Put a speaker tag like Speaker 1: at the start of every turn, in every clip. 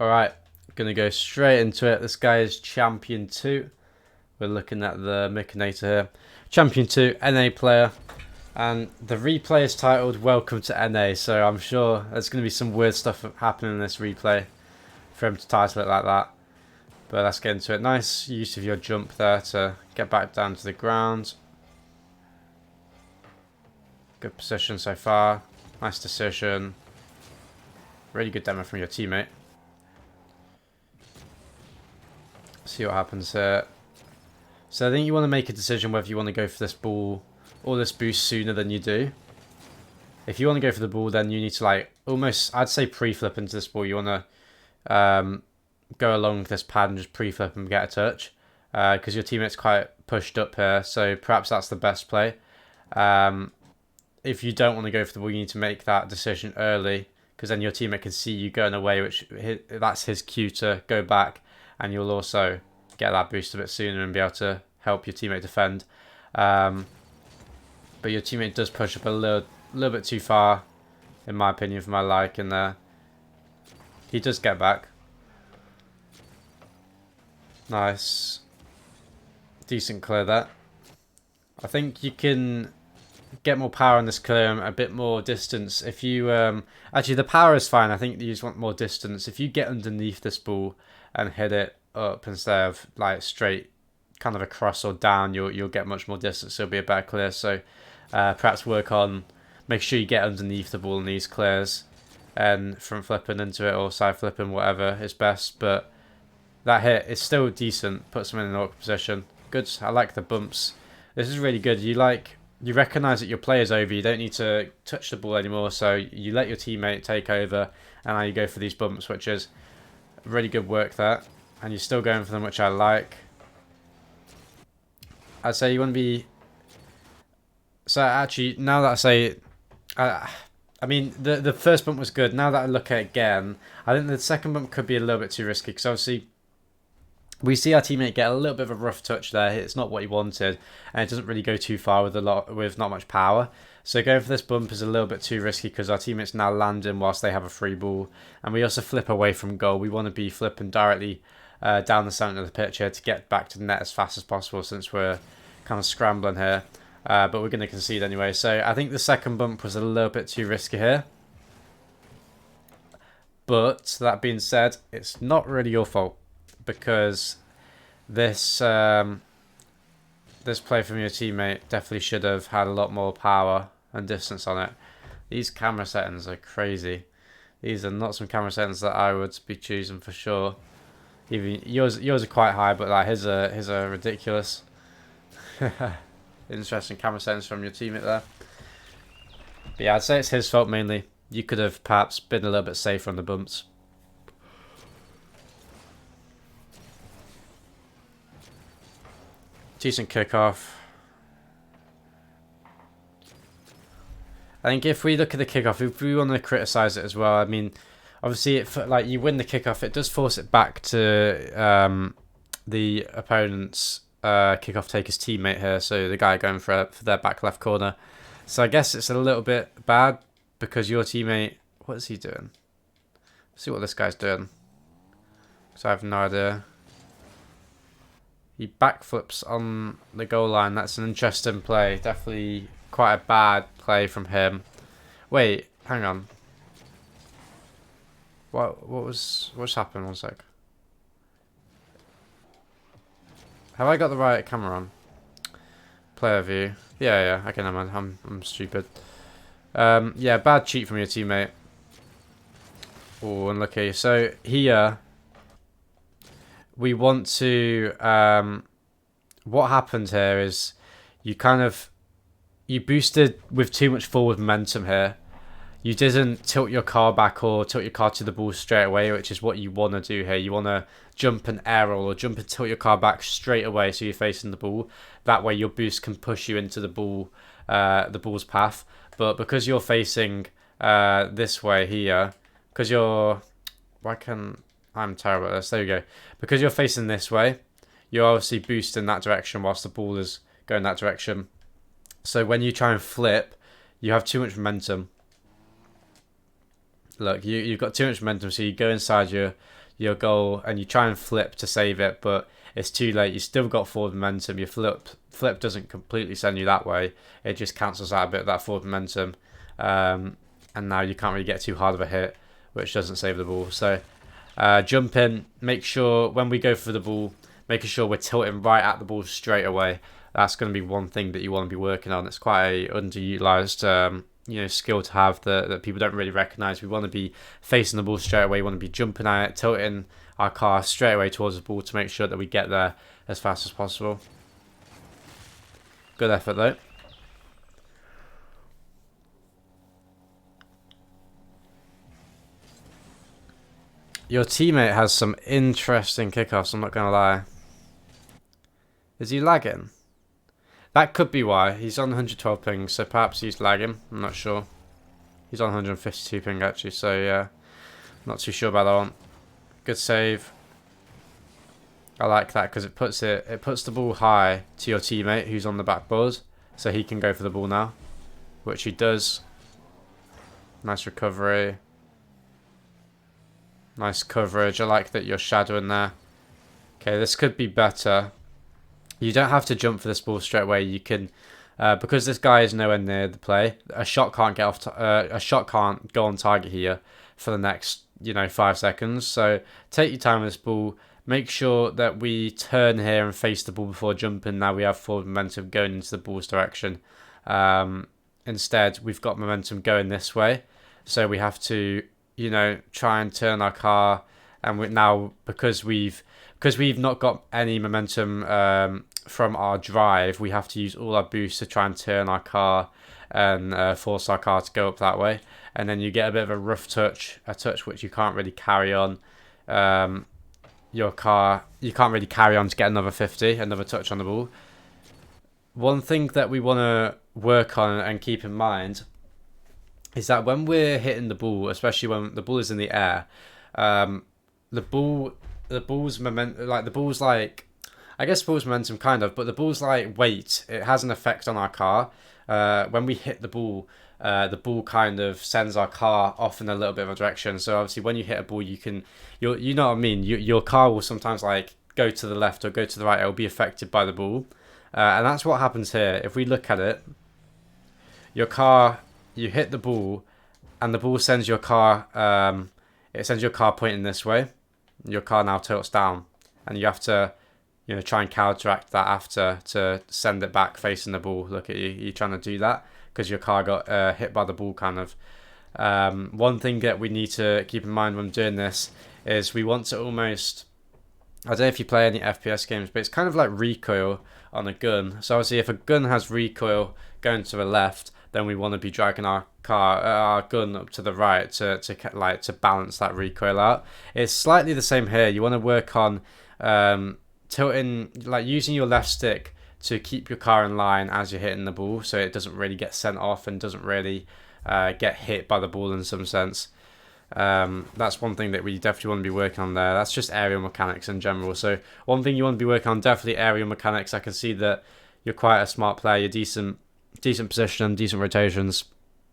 Speaker 1: Alright, gonna go straight into it. This guy is Champion 2. We're looking at the Mechanator here. Champion 2, NA player. And the replay is titled Welcome to NA, so I'm sure there's going to be some weird stuff happening in this replay for him to title it like that. But let's get into it. Nice use of your jump there to get back down to the ground. Good position so far. Nice decision. Really good demo from your teammate. See what happens here. So I think you want to make a decision whether you want to go for this ball or this boost sooner than you do. If you want to go for the ball, then you need to like almost, I'd say pre-flip into this ball. You want to go along this pad and just pre-flip and get a touch. Because your teammate's quite pushed up here, so perhaps that's the best play. If you don't want to go for the ball, you need to make that decision early, because then your teammate can see you going away, which that's his cue to go back, and you'll also get that boost a bit sooner and be able to help your teammate defend. But your teammate does push up a little bit too far, in my opinion, for my liking there. He does get back. Nice. Decent clear there. I think you can get more power on this clear, a bit more distance. If you actually, the power is fine. I think you just want more distance. If you get underneath this ball and hit it up instead of like straight kind of across or down, you'll get much more distance. It'll be a better clear. So perhaps work on, make sure you get underneath the ball in these clears, and front flipping into it or side flipping, whatever is best. But that hit is still decent. Puts him in an awkward position. Good. I like the bumps. This is really good. You recognise that your player's over. You don't need to touch the ball anymore. So you let your teammate take over, and now you go for these bumps, which is really good work there. And you're still going for them, which I like. I'd say you want to be. So actually, now that I say, I mean the first bump was good. Now that I look at it again, I think the second bump could be a little bit too risky, because obviously we see our teammate get a little bit of a rough touch there. It's not what he wanted, and it doesn't really go too far with not much power. So going for this bump is a little bit too risky, because our teammate's now landing whilst they have a free ball, and we also flip away from goal. We want to be flipping directly down the centre of the pitch here to get back to the net as fast as possible, since we're kind of scrambling here. But we're going to concede anyway. So I think the second bump was a little bit too risky here. But that being said, it's not really your fault, because this this play from your teammate definitely should have had a lot more power and distance on it. These camera settings are crazy. These are not some camera settings that I would be choosing for sure. Even yours are quite high, but like his are ridiculous. Interesting camera settings from your teammate there. But yeah, I'd say it's his fault mainly. You could have perhaps been a little bit safer on the bumps. Decent kickoff. I think if we look at the kickoff, if we want to criticise it as well, I mean, obviously, like you win the kickoff, it does force it back to the opponent's kickoff taker's teammate here, so the guy going for their back left corner. So I guess it's a little bit bad, because your teammate, what is he doing? Let's see what this guy's doing, because I have no idea. He backflips on the goal line. That's an interesting play. Definitely quite a bad play from him. Wait, hang on. What's happened? 1 sec. Have I got the right camera on? Player view. Yeah. Okay, never mind. I'm stupid. Yeah, bad cheat from your teammate. Oh, unlucky. So here we want to. What happened here is you boosted with too much forward momentum here. You didn't tilt your car back or tilt your car to the ball straight away, which is what you want to do here. You want to jump and air roll, or jump and tilt your car back straight away so you're facing the ball. That way your boost can push you into the ball's path. But because you're facing this way here, because I'm terrible at this. There you go. Because you're facing this way, you're obviously boosting that direction whilst the ball is going that direction. So when you try and flip, you have too much momentum. Look, you've got too much momentum, so you go inside your your goal and you try and flip to save it, but it's too late. You still got forward momentum. Your flip doesn't completely send you that way. It just cancels out a bit of that forward momentum, and now you can't really get too hard of a hit, which doesn't save the ball. So jump in, make sure when we go for the ball, making sure we're tilting right at the ball straight away. That's going to be one thing that you want to be working on. It's quite a underutilized skill to have that people don't really recognize. We want to be facing the ball straight away. We want to be jumping at it, tilting our car straight away towards the ball to make sure that we get there as fast as possible. Good effort though. Your teammate has some interesting kickoffs, I'm not going to lie. Is he lagging? That could be why. He's on 112 ping, so perhaps he's lagging. I'm not sure. He's on 152 ping actually, so yeah. Not too sure about that one. Good save. I like that because it puts the ball high to your teammate who's on the backboard, so he can go for the ball now, which he does. Nice recovery. Nice coverage. I like that you're shadowing there. Okay, this could be better. You don't have to jump for this ball straight away. You can, because this guy is nowhere near the play. A shot can't get off. A shot can't go on target here for the next 5 seconds. So take your time with this ball. Make sure that we turn here and face the ball before jumping. Now we have forward momentum going into the ball's direction. Instead, we've got momentum going this way, so we have to try and turn our car. And now because we've not got any momentum from our drive, we have to use all our boost to try and turn our car and force our car to go up that way. And then you get a bit of a rough touch, a touch which you can't really carry on. Your car, you can't really carry on to get another 50, another touch on the ball. One thing that we want to work on and keep in mind is that when we're hitting the ball, especially when the ball is in the air, the ball's like, I guess ball's momentum kind of, but the ball's like weight. It has an effect on our car. When we hit the ball kind of sends our car off in a little bit of a direction. So obviously when you hit a ball, you know what I mean? Your car will sometimes like go to the left or go to the right. It'll be affected by the ball. And that's what happens here. If we look at it, you hit the ball and the ball sends your car, it sends your car pointing this way. Your car now tilts down and you have to try and counteract that after to send it back facing the ball. Look at you, you're trying to do that because your car got hit by the ball kind of. One thing that we need to keep in mind when doing this is we want to almost, I don't know if you play any FPS games, but it's kind of like recoil on a gun. So obviously if a gun has recoil going to the left, then we want to be dragging our gun up to the right to balance that recoil out. It's slightly the same here. You want to work on tilting, like using your left stick to keep your car in line as you're hitting the ball, so it doesn't really get sent off and doesn't really get hit by the ball in some sense. That's one thing that we definitely want to be working on there. That's just aerial mechanics in general. So one thing you want to be working on, definitely aerial mechanics. I can see that you're quite a smart player. You're decent position, decent rotations,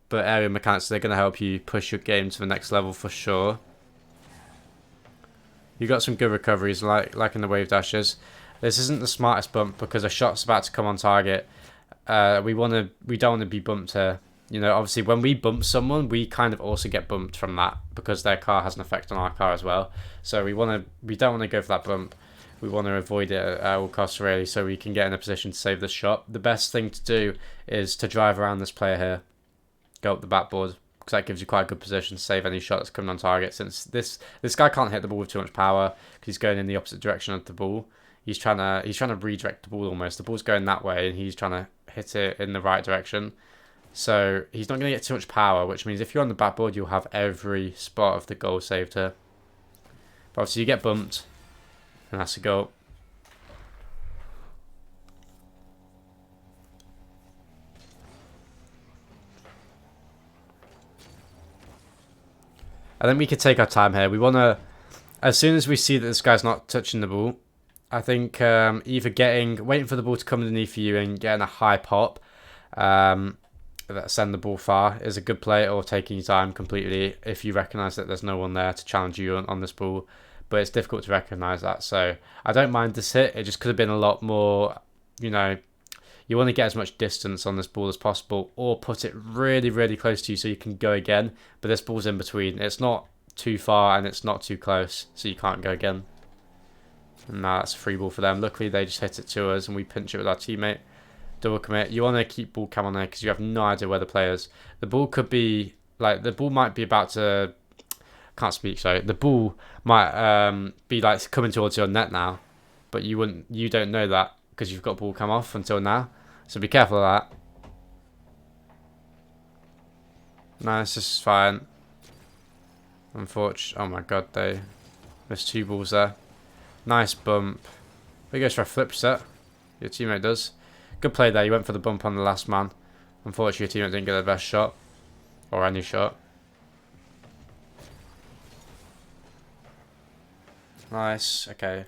Speaker 1: but aerial mechanics, they're going to help you push your game to the next level for sure. You got some good recoveries, like in the wave dashes. This isn't the smartest bump because a shot's about to come on target. We don't want to be bumped here. Obviously when we bump someone, we kind of also get bumped from that because their car has an effect on our car as well. So we don't want to go for that bump. We want to avoid it at all costs really, so we can get in a position to save this shot. The best thing to do is to drive around this player here, go up the backboard, because that gives you quite a good position to save any shot that's coming on target. Since this guy can't hit the ball with too much power because he's going in the opposite direction of the ball. He's trying to redirect the ball almost. The ball's going that way and he's trying to hit it in the right direction. So he's not going to get too much power, which means if you're on the backboard, you'll have every spot of the goal saved here. But obviously you get bumped, and that's a goal. And then we could take our time here. We want to, as soon as we see that this guy's not touching the ball, I think either waiting for the ball to come underneath you and getting a high pop that send the ball far is a good play, or taking your time completely if you recognise that there's no one there to challenge you on this ball. but it's difficult to recognise that. So I don't mind this hit. It just could have been a lot more, you know, you want to get as much distance on this ball as possible, or put it really, really close to you so you can go again. But this ball's in between. It's not too far and it's not too close, so you can't go again. And now that's a free ball for them. Luckily, they just hit it to us and we pinch it with our teammate. Double commit. You want to keep ball cam on there because you have no idea where the player is. The ball could be, like, the ball might be about to, can't speak, sorry. The ball might be like coming towards your net now, but you don't know that because you've got ball cam off until now. So be careful of that. Nice, this is fine. Unfortunately, oh my god, they missed 2 balls there. Nice bump. He goes for a flip set. Your teammate does. Good play there. You went for the bump on the last man. Unfortunately, your teammate didn't get the best shot. Or any shot. Nice. Okay.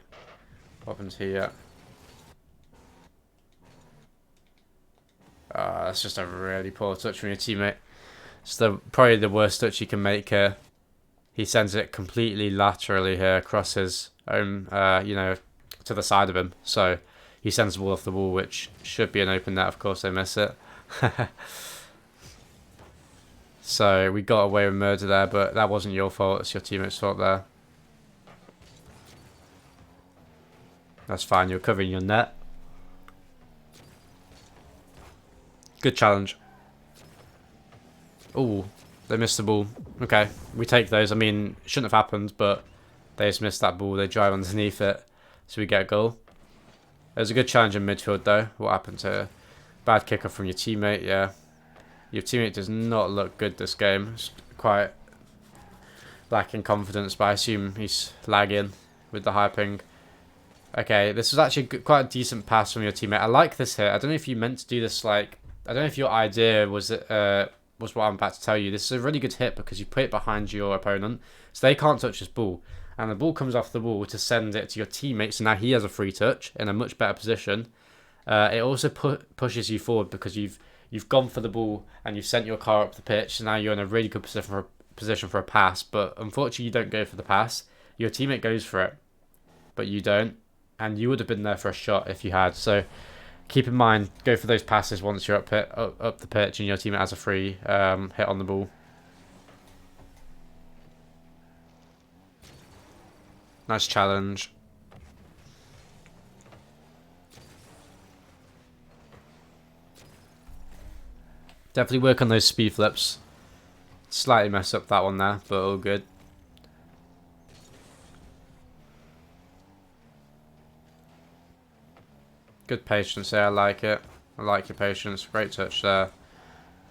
Speaker 1: What happens here? That's just a really poor touch from your teammate. It's probably the worst touch you can make here. He sends it completely laterally here across his own, you know, to the side of him. So he sends the ball off the wall, which should be an open net. Of course, they miss it. So we got away with murder there, but that wasn't your fault. It's your teammate's fault there. That's fine. You're covering your net. Good challenge. Ooh, they missed the ball. Okay, we take those. I mean, it shouldn't have happened, but they just missed that ball. They drive underneath it, so we get a goal. There's a good challenge in midfield, though. What happened to bad kicker from your teammate? Yeah, your teammate does not look good this game. It's quite lacking confidence, but I assume he's lagging with the high ping. Okay, this was actually quite a decent pass from your teammate. I like this hit. I don't know if you meant to do this, like, I don't know if your idea was was what I'm about to tell you. This is a really good hit because you put it behind your opponent, so they can't touch this ball. And the ball comes off the wall to send it to your teammate, so now he has a free touch in a much better position. It also pushes you forward because you've gone for the ball and you've sent your car up the pitch, so now you're in a really good position for a pass. But unfortunately, you don't go for the pass. Your teammate goes for it, but you don't. And you would have been there for a shot if you had. So keep in mind, go for those passes once you're up the pitch and your teammate has a free hit on the ball. Nice challenge. Definitely work on those speed flips. Slightly mess up that one there, but all good. Good patience there, I like it. I like your patience. Great touch there.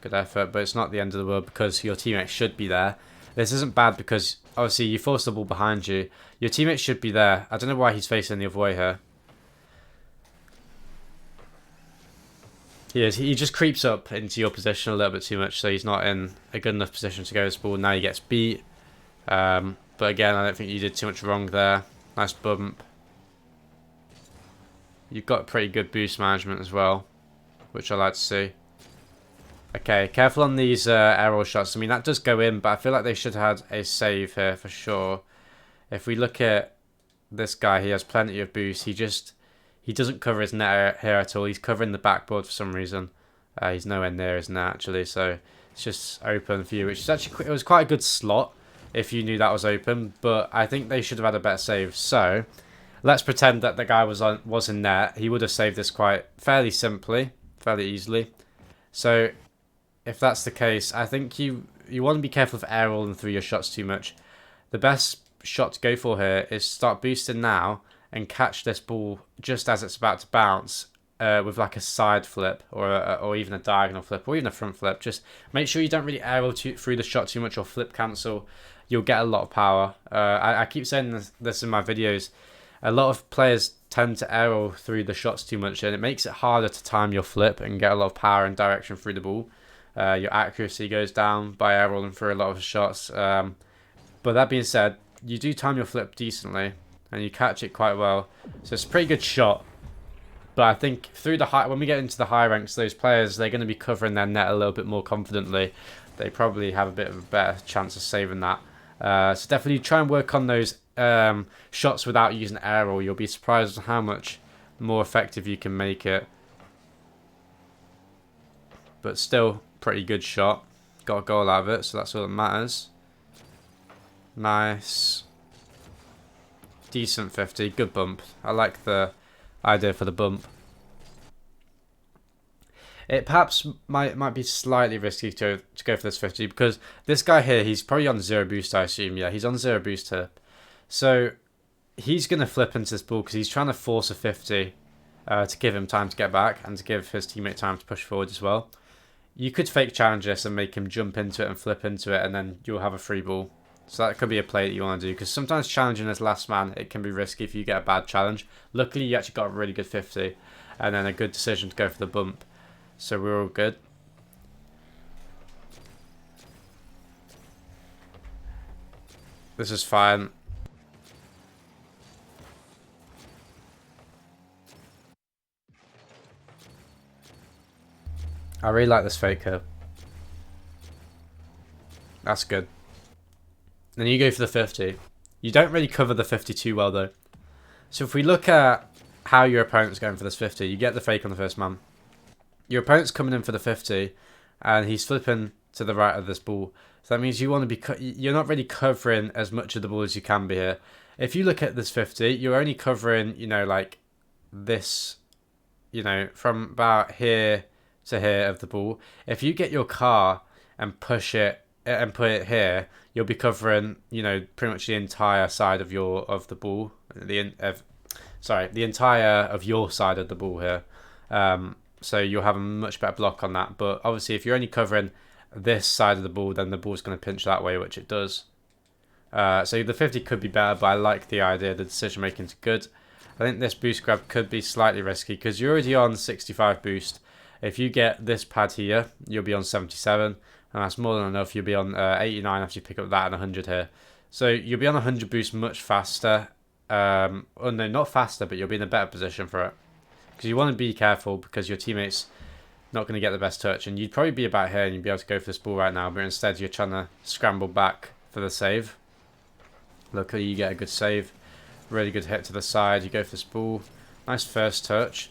Speaker 1: Good effort, but it's not the end of the world because your teammate should be there. This isn't bad because obviously you forced the ball behind you. Your teammate should be there. I don't know why he's facing the other way here. He is. He just creeps up into your position a little bit too much, so he's not in a good enough position to go this ball. Now he gets beat. But again, I don't think you did too much wrong there. Nice bump. You've got pretty good boost management as well, which I like to see. Okay, careful on these aerial shots. I mean, that does go in, but I feel like they should have had a save here for sure. If we look at this guy, he has plenty of boost. He doesn't cover his net here at all. He's covering the backboard for some reason. He's nowhere near his net actually, so it's just open for you, which is actually it was quite a good slot if you knew that was open. But I think they should have had a better save. So let's pretend that the guy was in net. He would have saved this quite fairly simply, fairly easily. So if that's the case, I think you want to be careful of air rolling through your shots too much. The best shot to go for here is start boosting now and catch this ball just as it's about to bounce with like a side flip or even a diagonal flip or even a front flip. Just make sure you don't really air roll through the shot too much or flip cancel. You'll get a lot of power. I keep saying this in my videos. A lot of players tend to air roll through the shots too much, and it makes it harder to time your flip and get a lot of power and direction through the ball. Your accuracy goes down by air rolling through a lot of shots. But that being said, you do time your flip decently, and you catch it quite well. So it's a pretty good shot. But I think when we get into the high ranks, those players, they're going to be covering their net a little bit more confidently. They probably have a bit of a better chance of saving that. So definitely try and work on those shots without using air roll, you'll be surprised at how much more effective you can make it. But still, pretty good shot. Got a goal out of it, so that's all that matters. Nice. Decent 50. Good bump. I like the idea for the bump. It perhaps might be slightly risky to go for this 50 because this guy here, he's probably on 0 boost, I assume. Yeah, he's on 0 boost here. So he's going to flip into this ball because he's trying to force a 50 to give him time to get back and to give his teammate time to push forward as well. You could fake challenge this and make him jump into it and flip into it, and then you'll have a free ball. So that could be a play that you want to do, because sometimes challenging as last man, it can be risky if you get a bad challenge. Luckily, you actually got a really good 50, and then a good decision to go for the bump. So we're all good. This is fine. I really like this faker. That's good. Then you go for the 50. You don't really cover the 50 too well though. So if we look at how your opponent's going for this 50, you get the fake on the first man. Your opponent's coming in for the 50, and he's flipping to the right of this ball. So that means you want to be you're not really covering as much of the ball as you can be here. If you look at this 50, you're only covering, you know, like this, you know, from about here to here of the ball. If you get your car and push it and put it here, you'll be covering, you know, pretty much the entire side of the ball. The entire of your side of the ball here. So you'll have a much better block on that. But obviously, if you're only covering this side of the ball, then the ball's going to pinch that way, which it does. So the 50 could be better, but I like the idea. The decision making is good. I think this boost grab could be slightly risky because you're already on 65 boost. If you get this pad here, you'll be on 77, and that's more than enough. You'll be on 89 after you pick up that and 100 here. So you'll be on 100 boost much faster. Oh no, not faster, but you'll be in a better position for it. Because you want to be careful because your teammate's not going to get the best touch. And you'd probably be about here and you'd be able to go for this ball right now. But instead you're trying to scramble back for the save. Luckily you get a good save. Really good hit to the side. You go for this ball. Nice first touch.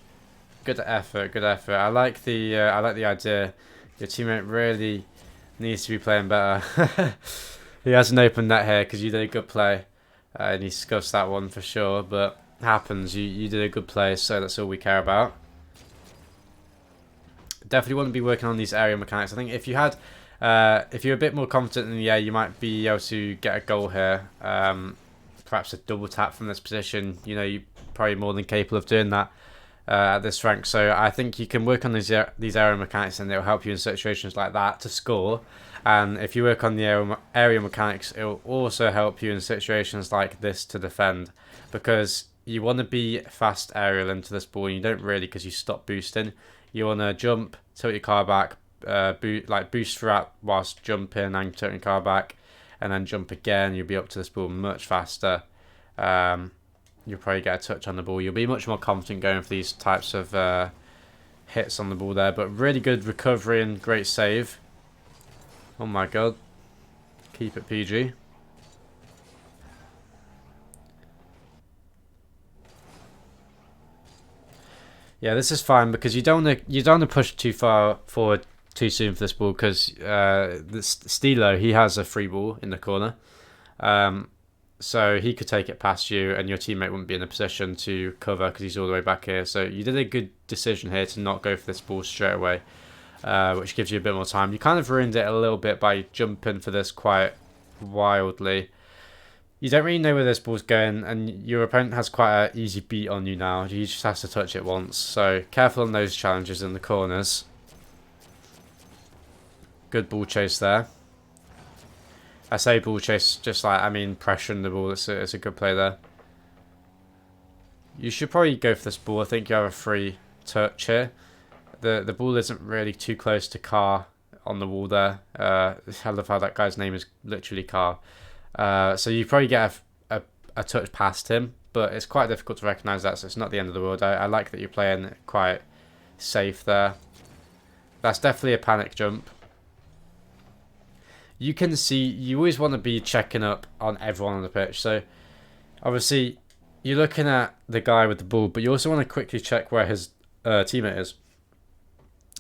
Speaker 1: Good effort, good effort. I like the idea. Your teammate really needs to be playing better. He has an open net here because you did a good play. And he scuffs that one for sure. But happens. You did a good play, so that's all we care about. Definitely want to be working on these area mechanics. I think if you had, if you're a bit more confident in the air, you might be able to get a goal here. Perhaps a double tap from this position. You know, you're probably more than capable of doing that at this rank. So I think you can work on these area mechanics, and it'll help you in situations like that to score. And if you work on the area mechanics, it will also help you in situations like this to defend, because you want to be fast aerial into this ball, and you don't really because you stop boosting. You want to jump, tilt your car back, boost throughout whilst jumping and tilting your car back, and then jump again. You'll be up to this ball much faster. You'll probably get a touch on the ball. You'll be much more confident going for these types of hits on the ball there. But really good recovery and great save. Oh my god. Keep it PG. Yeah, this is fine because you don't want to push too far forward too soon for this ball, because Stilo, he has a free ball in the corner, so he could take it past you and your teammate wouldn't be in a position to cover because he's all the way back here. So you did a good decision here to not go for this ball straight away, which gives you a bit more time. You kind of ruined it a little bit by jumping for this quite wildly. You don't really know where this ball's going, and your opponent has quite an easy beat on you now. You just have to touch it once. So careful on those challenges in the corners. Good ball chase there. I say ball chase just like, I mean pressuring the ball. It's a good play there. You should probably go for this ball. I think you have a free touch here. The ball isn't really too close to Car on the wall there. I love how that guy's name is literally Car. So you probably get a touch past him, but it's quite difficult to recognise that, so it's not the end of the world. I like that you're playing quite safe there. That's definitely a panic jump. You can see, you always want to be checking up on everyone on the pitch, so Obviously, you're looking at the guy with the ball, but you also want to quickly check where his teammate is.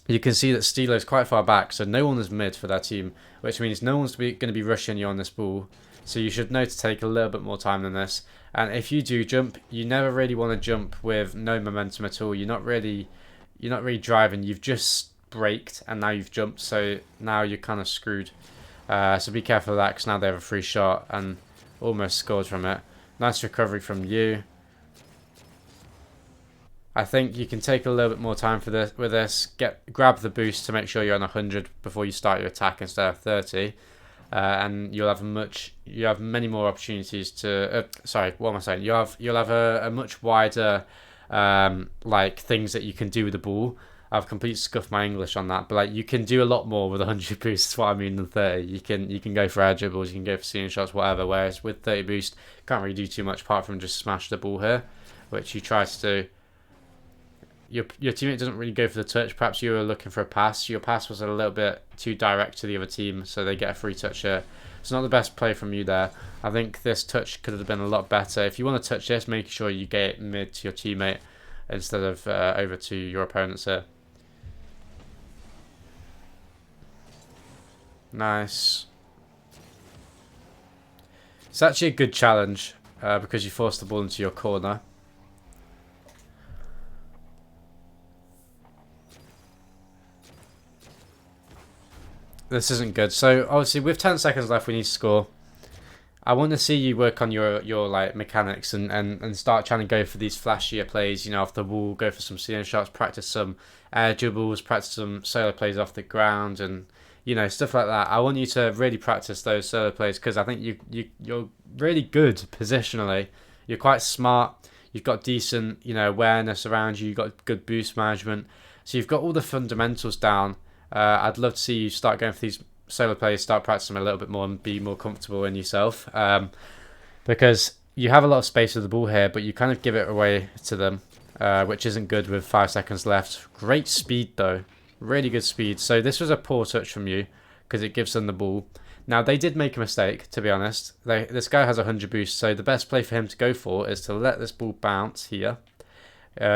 Speaker 1: You can see that Stilo is quite far back, so no one is mid for their team, which means no one's going to be rushing you on this ball. So you should know to take a little bit more time than this. And if you do jump, you never really want to jump with no momentum at all. You're not really driving. You've just braked and now you've jumped, so now you're kind of screwed. So be careful of that, because now they have a free shot and almost scored from it. Nice recovery from you. I think you can take a little bit more time for this. With this, grab the boost to make sure you're on 100 before you start your attack instead of 30, and you'll have many more opportunities to. Sorry, what am I saying? You'll have a much wider like things that you can do with the ball. I've completely scuffed my English on that, but like you can do a lot more with 100 boost. Is what I mean than 30. You can go for air dribbles, you can go for ceiling shots, whatever. Whereas with 30 boost, you can't really do too much apart from just smash the ball here, which you try to do. Your teammate doesn't really go for the touch. Perhaps you were looking for a pass. Your pass was a little bit too direct to the other team, so they get a free touch here. It's not the best play from you there. I think this touch could have been a lot better. If you want to touch this, make sure you get it mid to your teammate instead of over to your opponents here. Nice. It's actually a good challenge because you force the ball into your corner. This isn't good. So obviously with 10 seconds left we need to score. I want to see you work on your like mechanics and start trying to go for these flashier plays, you know, off the wall, go for some ceiling shots, practice some air dribbles, practice some solo plays off the ground, and you know, stuff like that. I want you to really practice those solo plays because I think you're really good positionally. You're quite smart. You've got decent, you know, awareness around you. You've got good boost management. So you've got all the fundamentals down. I'd love to see you start going for these solo plays, start practicing a little bit more and be more comfortable in yourself. Because you have a lot of space with the ball here, but you kind of give it away to them, which isn't good with 5 seconds left. Great speed though. Really good speed. So this was a poor touch from you because it gives them the ball. Now they did make a mistake, to be honest. This guy has 100 boost, so the best play for him to go for is to let this ball bounce here.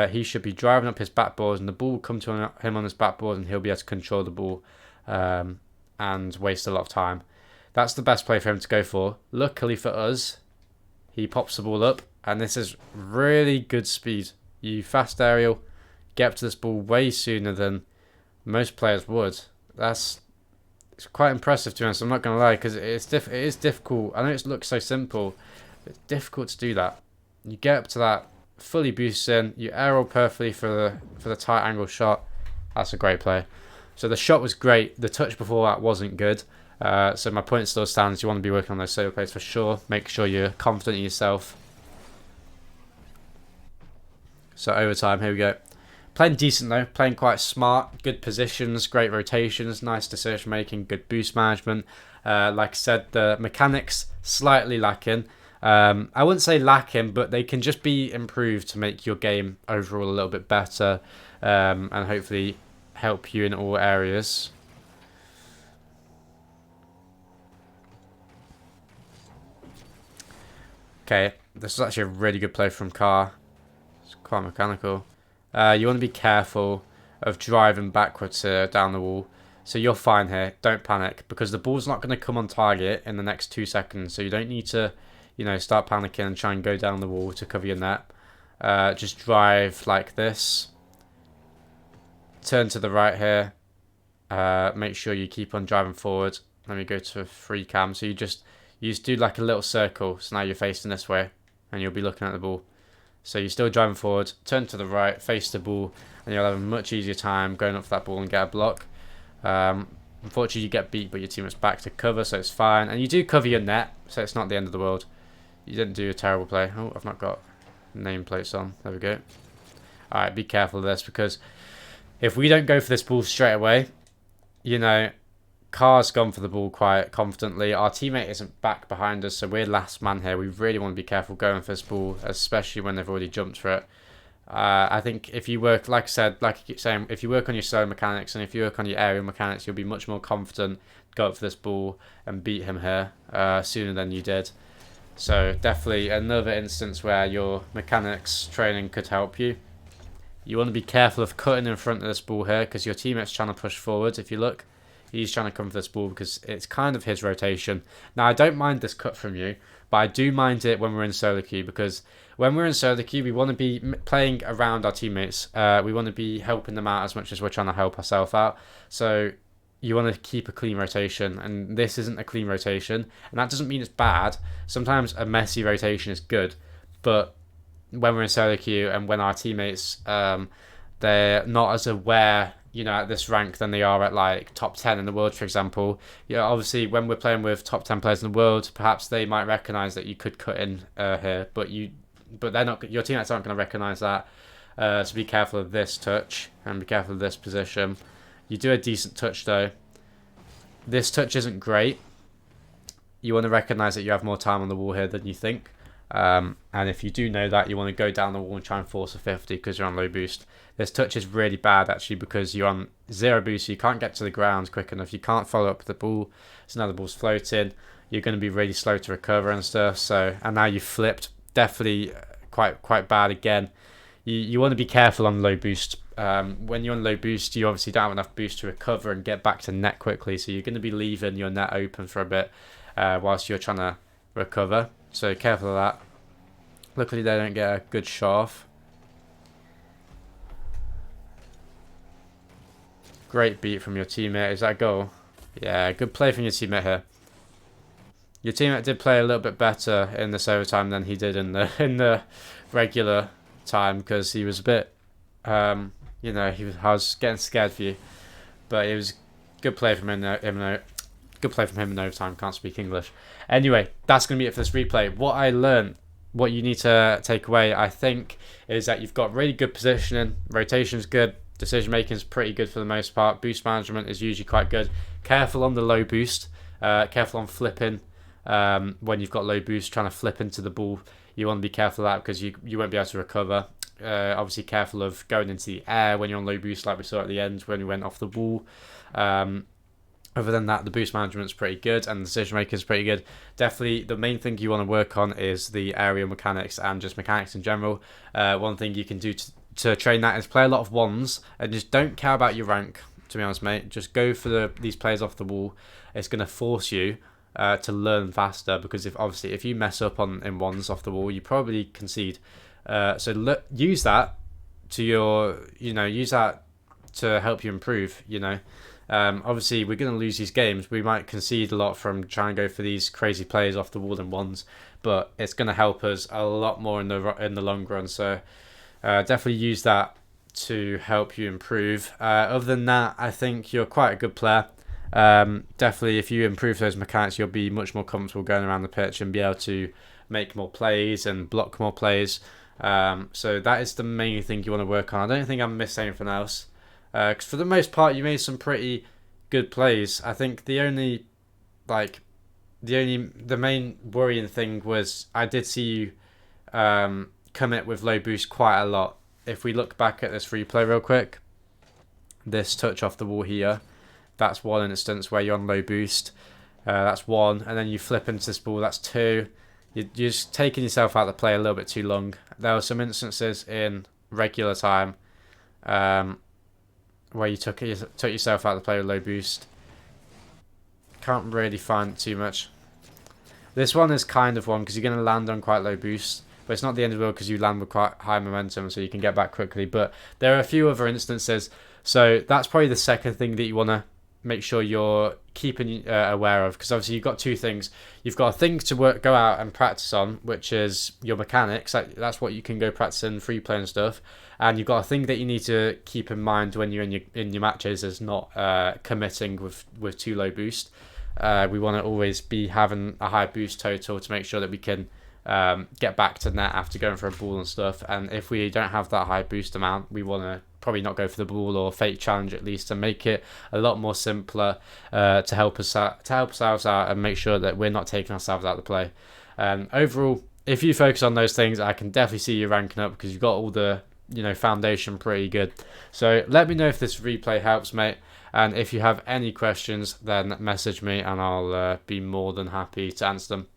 Speaker 1: He should be driving up his backboard and the ball will come to him on his backboard and he'll be able to control the ball and waste a lot of time. That's the best play for him to go for. Luckily for us, he pops the ball up and this is really good speed. You fast aerial, get up to this ball way sooner than most players would. It's quite impressive, to be honest. I'm not going to lie, because it is difficult. I know it looks so simple, but it's difficult to do that. You get up to that fully boosted in, you aerial perfectly for the tight angle shot. That's a great play. So the shot was great. The touch before that wasn't good. So my point still stands. You want to be working on those solo plays for sure. Make sure you're confident in yourself. So overtime, here we go. Playing decent though, playing quite smart, good positions, great rotations, nice decision making, good boost management. Like I said, the mechanics slightly lacking. I wouldn't say lacking, but they can just be improved to make your game overall a little bit better and hopefully help you in all areas. Okay, this is actually a really good play from Carr. It's quite mechanical. You want to be careful of driving backwards here down the wall. So you're fine here. Don't panic because the ball's not going to come on target in the next 2 seconds. So you don't need to, you know, start panicking and try and go down the wall to cover your net. Just drive like this. Turn to the right here. Make sure you keep on driving forward. Let me go to a free cam. So you just do like a little circle. So now you're facing this way and you'll be looking at the ball. So you're still driving forward, turn to the right, face the ball, and you'll have a much easier time going up for that ball and get a block. Unfortunately, you get beat, but your teammate's back to cover, so it's fine. And you do cover your net, so it's not the end of the world. You didn't do a terrible play. Oh, I've not got nameplates on. There we go. Alright, be careful of this, because if we don't go for this ball straight away, you know, Carr's gone for the ball quite confidently. Our teammate isn't back behind us, so we're last man here. We really want to be careful going for this ball, especially when they've already jumped for it. I think if you work, like I said, like I keep saying, if you work on your solo mechanics and if you work on your aerial mechanics, you'll be much more confident, go up for this ball and beat him here sooner than you did. So definitely another instance where your mechanics training could help you. You want to be careful of cutting in front of this ball here because your teammate's trying to push forward. If you look, he's trying to come for this ball because it's kind of his rotation. Now, I don't mind this cut from you, but I do mind it when we're in solo queue because when we're in solo queue, we want to be playing around our teammates. We want to be helping them out as much as we're trying to help ourselves out. So you want to keep a clean rotation, and this isn't a clean rotation, and that doesn't mean it's bad. Sometimes a messy rotation is good, but when we're in solo queue and when our teammates they're not as aware, at this rank than they are at like top 10 in the world, for example. Obviously when we're playing with top 10 players in the world, perhaps they might recognize that you could cut in here, but they're not. Your teammates aren't going to recognize that. So be careful of this touch and be careful of this position. You do a decent touch though. This touch isn't great. You want to recognize that you have more time on the wall here than you think. And if you do know that, you want to go down the wall and try and force a 50 because you're on low boost. This touch is really bad actually because you're on 0 boost, so you can't get to the ground quick enough. You can't follow up with the ball, so now the ball's floating. You're going to be really slow to recover and stuff. So, and now you've flipped. Definitely quite bad again. You want to be careful on low boost. When you're on low boost, you obviously don't have enough boost to recover and get back to net quickly. So you're going to be leaving your net open for a bit whilst you're trying to recover. So careful of that. Luckily they don't get a good shot off. Great beat from your teammate. Is that a goal? Yeah, good play from your teammate here. Your teammate did play a little bit better in this overtime than he did in the regular time because he was a bit, I was getting scared for you, but it was good play from him. Good play from him in overtime. Can't speak English. Anyway, that's going to be it for this replay. What I learned, what you need to take away, I think, is that you've got really good positioning. Rotation's good. Decision making is pretty good for the most part. Boost management is usually quite good. Careful on the low boost. Careful on flipping. When you've got low boost, trying to flip into the ball, you want to be careful of that because you won't be able to recover. Obviously, careful of going into the air when you're on low boost, like we saw at the end when we went off the wall. Other than that, the boost management's pretty good and the decision making is pretty good. Definitely, the main thing you want to work on is the aerial mechanics and just mechanics in general. One thing you can do to train that is play a lot of ones and just don't care about your rank, to be honest, mate. Just go for these players off the wall. It's going to force you to learn faster because if you mess up in ones off the wall, you probably concede. So use that use that to help you improve. Obviously we're going to lose these games. We might concede a lot from trying to go for these crazy plays off the wall in ones, but it's going to help us a lot more in the long run. So definitely use that to help you improve. Other than that, I think you're quite a good player. Definitely if you improve those mechanics, you'll be much more comfortable going around the pitch and be able to make more plays and block more plays. So that is the main thing you want to work on. I don't think I missed anything else. Because for the most part, you made some pretty good plays. I think the main worrying thing was I did see you commit with low boost quite a lot. If we look back at this replay real quick, this touch off the wall here, that's one instance where you're on low boost. That's one, and then you flip into this ball. That's two. You're just taking yourself out of the play a little bit too long. There were some instances in regular time where you took yourself out of the play with low boost. Can't really find it too much. This one is kind of one because you're going to land on quite low boost, but it's not the end of the world because you land with quite high momentum, so you can get back quickly. But there are a few other instances, so that's probably the second thing that you want to make sure you're keeping aware of, because obviously you've got two things. You've got a thing to go out and practice on, which is your mechanics. That's what you can go practice in free play and stuff. And you've got a thing that you need to keep in mind when you're in your matches is not committing with too low boost. We want to always be having a high boost total to make sure that we can get back to net after going for a ball and stuff. And if we don't have that high boost amount, we want to probably not go for the ball or fake challenge at least, to make it a lot more simpler to help ourselves out and make sure that we're not taking ourselves out of the play. Overall, if you focus on those things, I can definitely see you ranking up because you've got all the foundation pretty good. So let me know if this replay helps, mate. And if you have any questions, then message me and I'll be more than happy to answer them.